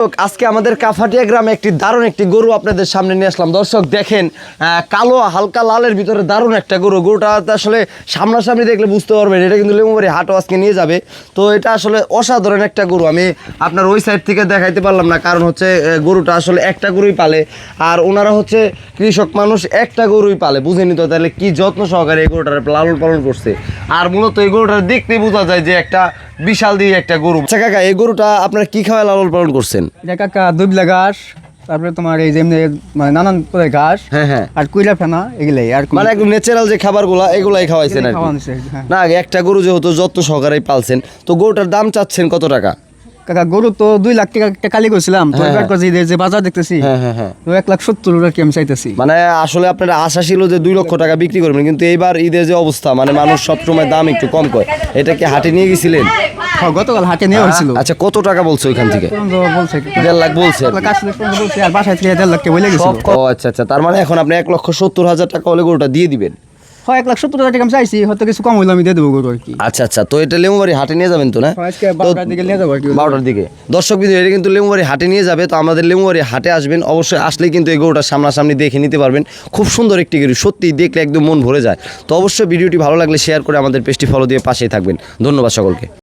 আজকে আমাদের কাফাটিয়া গ্রামে দারুণ একটি গরু আপনাদের সামনে নিয়ে আসলাম। দর্শক দেখেন, কালো হালকা লালের ভিতরে দারুণ একটা গরুটা আসলে সামনাসামনি দেখলে বুঝতে পারবেন এটা কিন্তু লেমুবাড়ি হাটও আজকে নিয়ে যাবে। তো এটা আসলে অসাধারণ একটা গরু। আমি আপনার ওই সাইড থেকে দেখাইতে পারলাম না, কারণ হচ্ছে গরুটা আসলে একটা গরুই পালে, আর ওনারা হচ্ছে কৃষক মানুষ, একটা গরুই পালে, বুঝেনি তো তাহলে কি যত্ন সহকারে এই গরুটার লালন পালন করছে। আর মূলত এই গরুটার দেখতেই বোঝা যায় যে একটা বিশাল দিয়ে একটা গরু। আচ্ছা কাকা, এই গরুটা আপনারা কি খাওয়ায় লালন পালন করছেন? এটা কাকা দুবলা ঘাস, তারপরে তোমার এই যেমনি মানে নানান প্রকার ঘাস, হ্যাঁ আর কুইলা ফেনা এগুলাই, আর মানে একদম ন্যাচারাল যে খাবারগুলো এগুলাই খাওয়াইছেন আর কি। না একটা গরু যেহেতু যত্ন সহকারে পালছেন, তো গরুটার দাম চাচ্ছেন কত টাকা? কাকা গরু তো 2 লাখ টাকা একটা কালি করছিলাম, তো এবার যে বাজার দেখতেছি তো 1,70,000 আর কি আমি চাইতেছি। মানে আসলে আপনার আশা ছিল যে 2 লক্ষ টাকা বিক্রি করবেন, কিন্তু এইবার ঈদের যে অবস্থা, মানে মানুষ সবসময় দাম একটু কম করে, এটা কি হাটে নিয়ে গেছিলেন? গতকাল হাটে নেওয়া হয়েছিল। আচ্ছা কত টাকা বলছো ওইখান থেকে? বলছে 1.5 লাখ বলছে, আর বাসায় থেকে 1.5 লাখ বলে গেছিল। ও আচ্ছা আচ্ছা, তার মানে এখন আপনি 1,70,000 টাকা হলে গরুটা দিয়ে দিবেন? 1,70,000 টাকা আমি চাইছি, হয়তো কিছু কম হইলে আমি দিয়ে দেবো গরু আর কি। আচ্ছা আচ্ছা, তো এটা লেমুবাড়ি হাটে নিয়ে যাবেন তো না? আজকে 12টার দিকে নিয়ে যাবো আর কি। 12টার দিকে দর্শক বিন্দু, এটা কিন্তু লেমুবাড়ি হাটে নিয়ে যাবে। তো আমাদের লেমুবাড়ি হাটে আসবেন, অবশ্যই আসলেই কিন্তু এই গরুটা সামনাসামনি দেখে নিতে পারবেন। খুব সুন্দর একটি গরু, সত্যি দেখলে একদম মন ভরে যায়। তো অবশ্যই ভিডিওটি ভালো লাগলে শেয়ার করে আমাদের পেজটি ফলো দিয়ে পাশেই থাকবেন। ধন্যবাদ সকলকে।